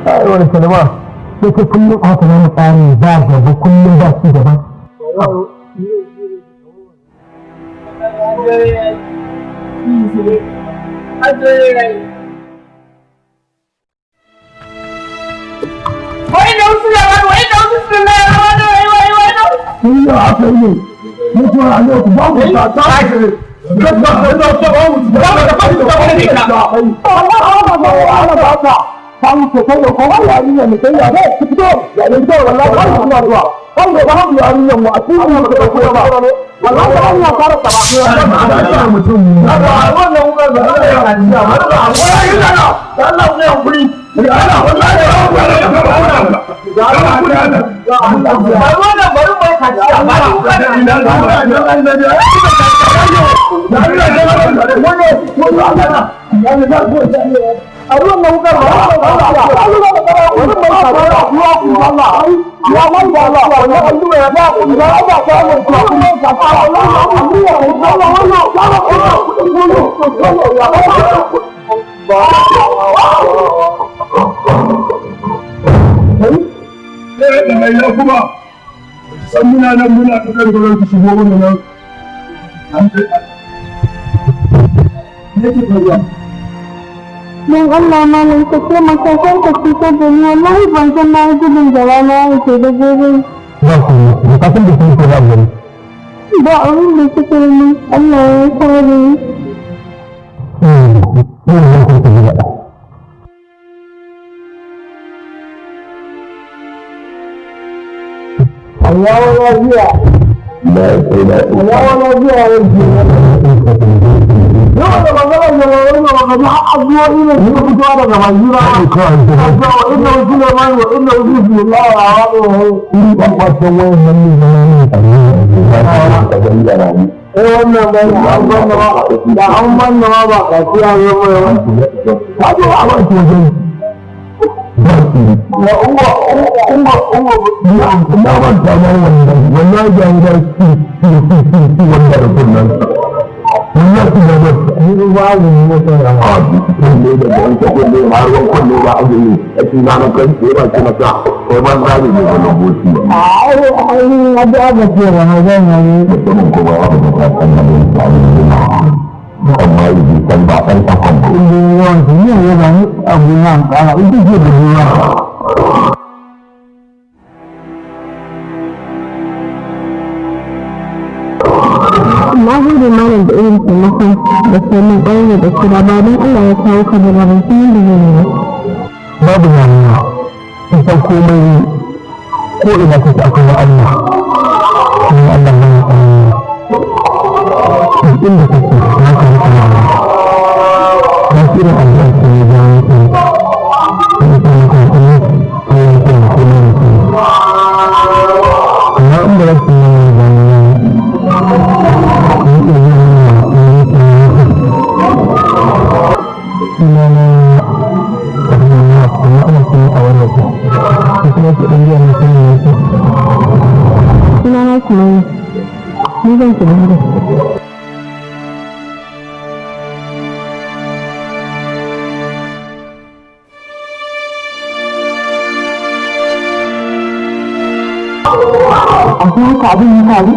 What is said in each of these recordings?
ai wani salama yake kullum haka ne tsari ba gaba kullum ba shi gaba Kamu kita yang orang yang ini yang kita ada kita yang itu orang lain semua dua. Kamu orang yang mati yang kita punya apa? Walau orang yang cara sama. Ada macam ni. Ada orang yang bukan orang yang ada. Ada orang yang ada. Kalau orang yang beli, ada orang yang ada. Baru baru main kaji. Baru Yang Allah malam kecil masakan ketika dunia lain bangsa maju menjalani hidup diri. Bukan di sini lagi. Baru di sini Allah sorry. Allah dia. Allah dia. Yau da magana da rayuwa magana addu'o'i ne suka fito daga manzura addu'a inna sulaiman wa inna billahi wa in ba kwatan wannan ne wannan bai da an banna ba ka ciya ne mai ka ji a ba ki wajen na umma na ban ta mai wannan jami'ar ki wanda da kullun Allah sudah berubah ini macam apa? Ini dengan sekolah baru kolej baru ini. Itu nama kerja macam orang baru ni kalau buat. Ini ada apa sih orang ni? Betul Kamai di tembakan takkan. Ini orang sini orang abunan kalau itu dia berdua. Na gode malam da irin taimakon da sanin ƙwarai da kira ba don Allah ya kawo ka daga rancen da zai yi. Babu yanayi, kusan komai ko ina kusa akwai wa Allah. Kuma Allah ya yi duk inda kusa na kan kuma na irin Allah ke yi da yankin. Kuma taimakon kuma ko yankin kuma yankin. Amma inda rashin yi da yankin. Abin ya faru?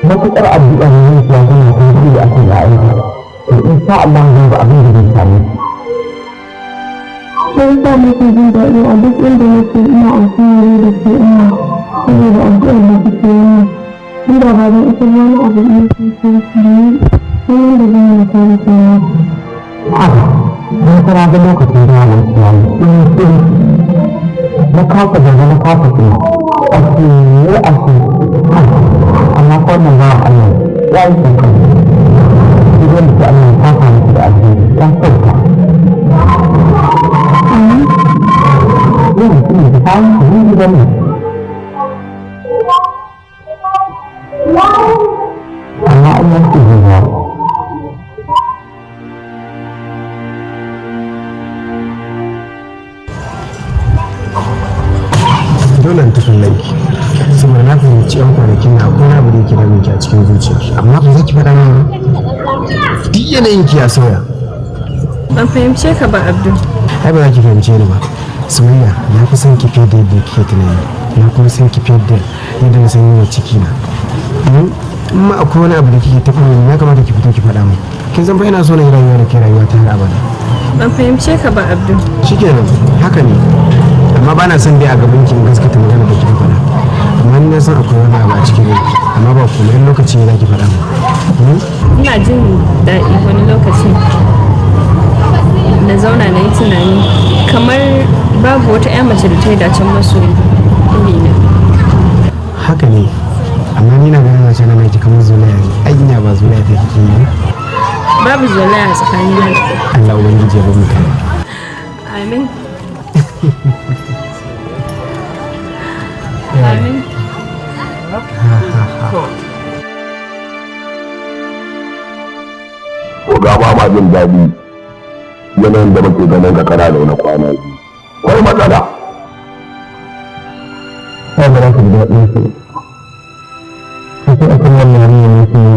matuƙar addu'a ne yin kuwa suna kuma da ake da aiki to in sha Allah zai ga abin da zai same shi sai sa nake jin daɗi a duk inda nake ina alfahari da ke ina saboda addu'ar da kike yi inda ba don ita wani abu ne ke so ki yi sai wanda zai yi kare kewa haka don kana ga lokacin da ya yi na kasa daga na kasa kuma ake amma kwanan za a Allah ya yi kankan idan da Allah ta samu da alheri ya sauka yin shi da samun su yi gidan ne amma an yanki zuwa dole in tafi laifi saboda na fahimci yan kwanakin na akwai abu da yake damun ki a cikin zuciya amma ba za ki faɗa min duk yanayin ki ya sauya. Ban fahimce ka ba Abdul. Ai ba za ki fahimce ni ba. Sumayya na fi son ki fiye da yadda kike tunani. Na kuma san ki fiye da yadda na san yawan ciki na. Amma akwai wani abu da kike taɓa min ya kamata ki fito ki faɗa min. Kin san fa ina so na yi rayuwa da ke rayuwa ta har abada. Ban fahimce ka ba Abdul. Shikenan haka ne. Amma ba na son dai a gaban ki gaskata magana da kika faɗa. Amma ni na san akwai wani abu a cikin ranki. Amma ba kuma in lokaci ne za ki faɗa min. Ina jin daɗi wani lokacin na zauna na yi tunani kamar babu wata 'ya mace da ta yi dacen masoyi irina. Haka ne, amma ni na ganin mace na mai kamar zolaya ne. Anya ba zolaya ta kike yi. Babu zolaya tsakanin nan. Allah ubangiji ya ba mu kai. Amin. Amin. Ko ga ba ma jin daɗi yanayin da muke ganin ka kana da wani kwana biyu. Wai matsala. Ba da ranka da daɗin su. Sai akan wannan yanayin yake yi.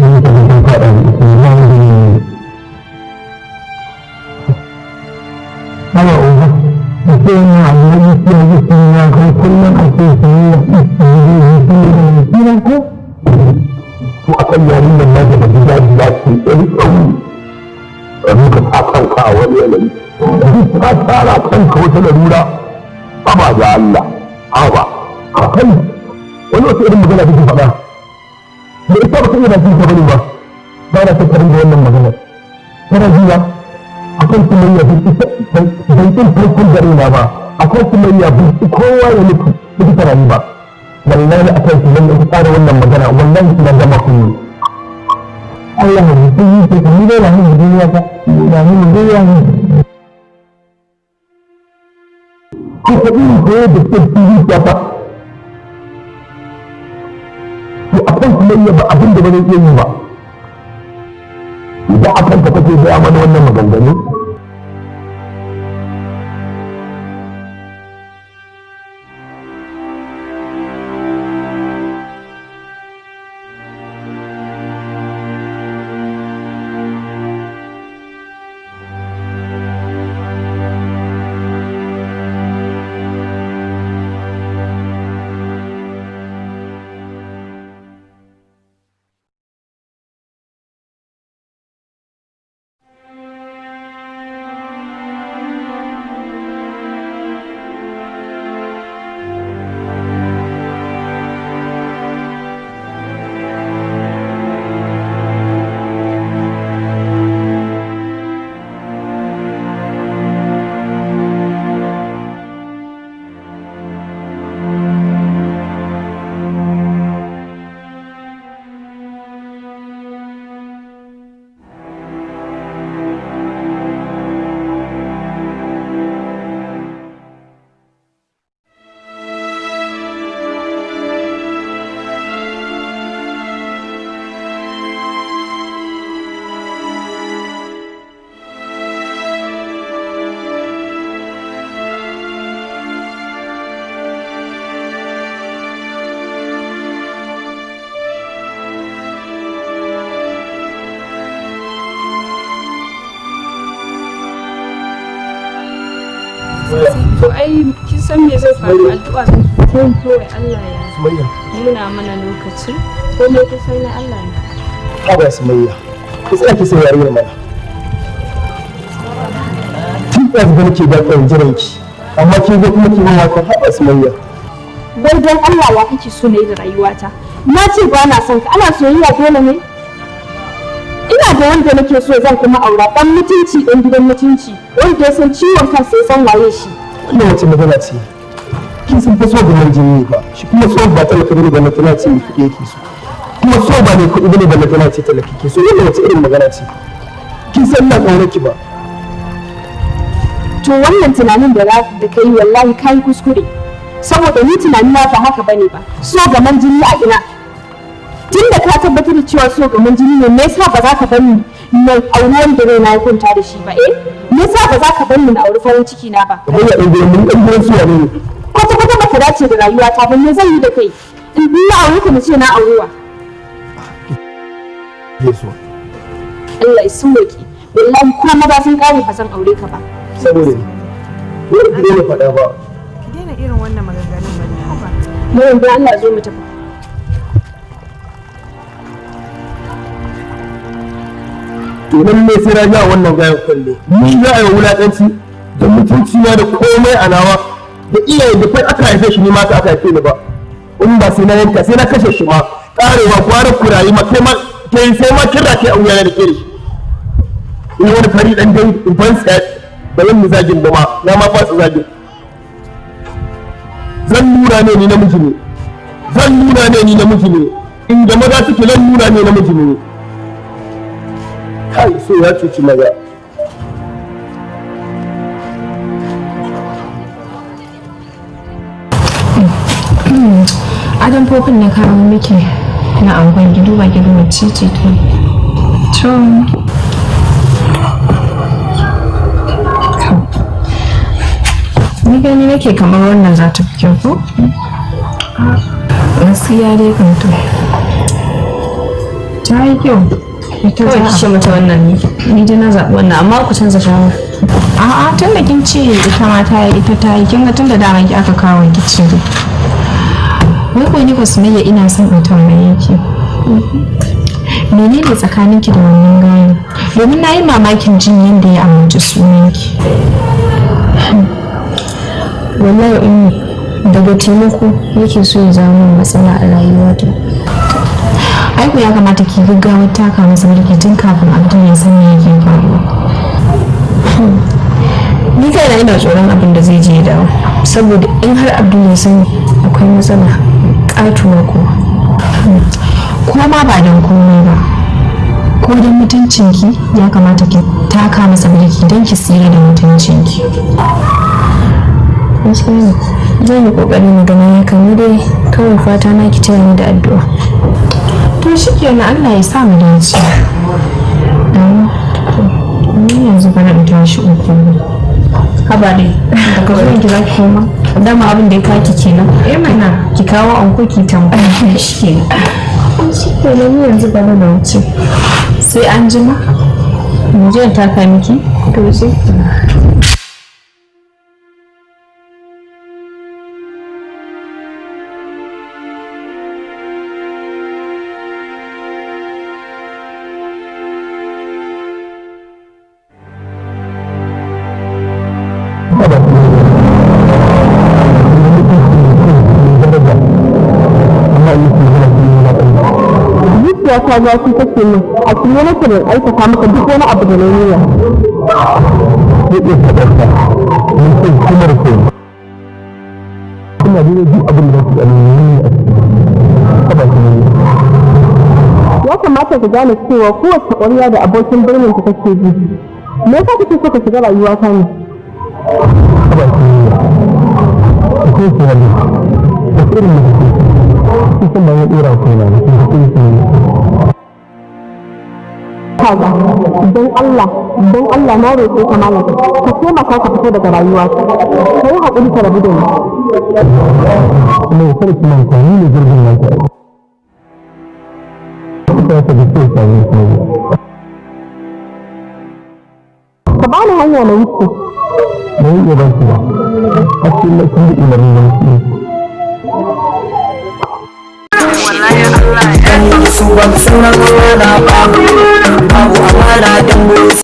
Wani kaga kan faɗa da ita ne ba wani ne. Haba uba, da ke yana abu da yake yi sun ya kai kullum a ce sun yi da ko? Ko a kan yarin nan na da gida ya ce ɗari ɗauri. Ɗari ka sa kanka a wani yanayi. Ka tsara kanka wata larura. Haba da Allah. Haba. A kai. Wani wata irin magana kake faɗa. Da ita ba ta iya jin ta bane ba. Ba na tattarin da wannan maganar. Tana jiya. Akan sumayya bai kin farkon gare na ba. Akan sumayya bai kowa ya mutu ita ta rayu ba. Wallahi akan sumayya ta tsara wannan magana wallahi ina gama kunni. Allah ya yi ta ni da wani duniya ba. Ya ni duniya ne. Ko kudi ko da tsiri ya ba. To akan sumayya ba abin da ba zai yi ba. Idan akan ka kake gaya mana wannan maganganu To ai kin san me zai faru addu'a sai kawai Allah ya nuna mana lokaci ko me ta sai na Allah ne. Haba Sumayya, ki tsaya ki sai yariyar mana. Tun da ga nake da kan jiran ki, amma kin zo kuma ki mun haka haba Sumayya. Wai dan Allah ya kake so ne da rayuwata. Na ce ba na son ka, ana soyayya dole ne? Ina da wanda nake so zan kuma aura dan mutunci dan gidan mutunci wanda ya san ciwon kansa ya san waye shi. Wannan wace magana ce? Kin san fa so da jini ba, shi kuma so ba talaka bane da tana ce kuɗi yake so. Kuma so ba ne kuɗi bane da tana ce talaka ke so. Wannan wace irin magana ce? Kin san ina ƙaunar ki ba. To wannan tunanin da kai wallahi kai kuskure. Saboda ni tunani na ba haka bane ba. So gaman jini a ina. Tunda ka tabbatar da cewa so gaman jini ne, me yasa ba za ka bani na auri wanda rai na ya kwanta da shi ba me yasa ba za ka bani na auri farin ciki na ba? Kamar ya ɗan mun ɗan gidan suwa ne. Kwata-kwata ba ka dace da rayuwata ba, me zan yi da kai? in na aure ka mace na aurewa yeso Allah ya sauke wallahi kuma maza sun kare fa san aure ka ba saboda wani ki ne faɗa ba ki daina irin wannan maganganun ba haba mu yanzu Allah zo mu tafi idan ne sai na ja wannan gayan kwalle ni za a yi wulaƙanci da mutunci na da komai a nawa da iyaye da kai aka haife shi ni ma aka haife ni ba in ba sai na yanka sai na kashe shi ma karewa kwarar kurayi ma kai ma kai sai ma kira ke auya da ke shi in wani fari dan dai in fansa da yin zagin da ma na ma fasa zagin zan nuna ne ni namiji ne zan nuna ne ni namiji ne in da maza suke zan nuna ne namiji ne kai so ya cuci maza adam fofin na kawo miki na angon gidu ba gidu mai cici to ni gani nake kamar wannan za ta fi kyau ko gaskiya dai kan to ta yi kyau ita kawai ki ce mata wannan ne ni dai na zaɓi wannan amma ku canza shawara a'a tun da kin ce ita ma ta yi ita ta yi kin ga tun da dama ki aka kawo ki ce wai ko ni ko Sumayya ina son in tambaye ki menene tsakaninki da wannan gayan domin na yi mamakin jin yadda ya amince sunanki wallahi ummi daga taimako yake so ya zama matsala a rayuwata aiku ya kamata ki gaggawa taka masa mulki tun kafin abdul ya san me yake faruwa ni kaina ina tsoron abin da zai je ya dawo saboda in har abdul ya sani akwai matsala katuwa ko ma ba don komai ba ko don mutuncinki ya kamata ki taka masa mulki don ki tsira da mutuncinki zan yi kokari na gani ya kan dai kawai fata na ki taya ni da addu'a to shikenan Allah ya sa mu dace ni yanzu bana in tashi uku haba dai daga zuwan ki zaki koma dama abin da ya kaki kenan mana ki kawo anko ki tambaya shikenan ni yanzu bana na wuce sai an jima mu je taka miki to sai ta zafi take min a cikin nake da aikata maka duk wani abu da na niyya yake fadarsa mun san kuma da kai kuma da duk abin da kake alheri a cikin ya kamata ka gane cewa kowace ƙwarya da abokin birnin ta take ji me yasa kake so ka shiga rayuwa ta ne ba ki ko ki ne da irin da kike cikin da ya dora ko na kaga don Allah na roƙe ka malam ka taimaka ka fita daga rayuwa ta kai haƙuri ka rabu da ni kuma ya sarki man ko ni ne jirgin nan ka ta ta ce ka ne ka bani hanya na wuce mai yi ban ba a cikin da kun yi umarni da shi su ban sunan wala babu amana dan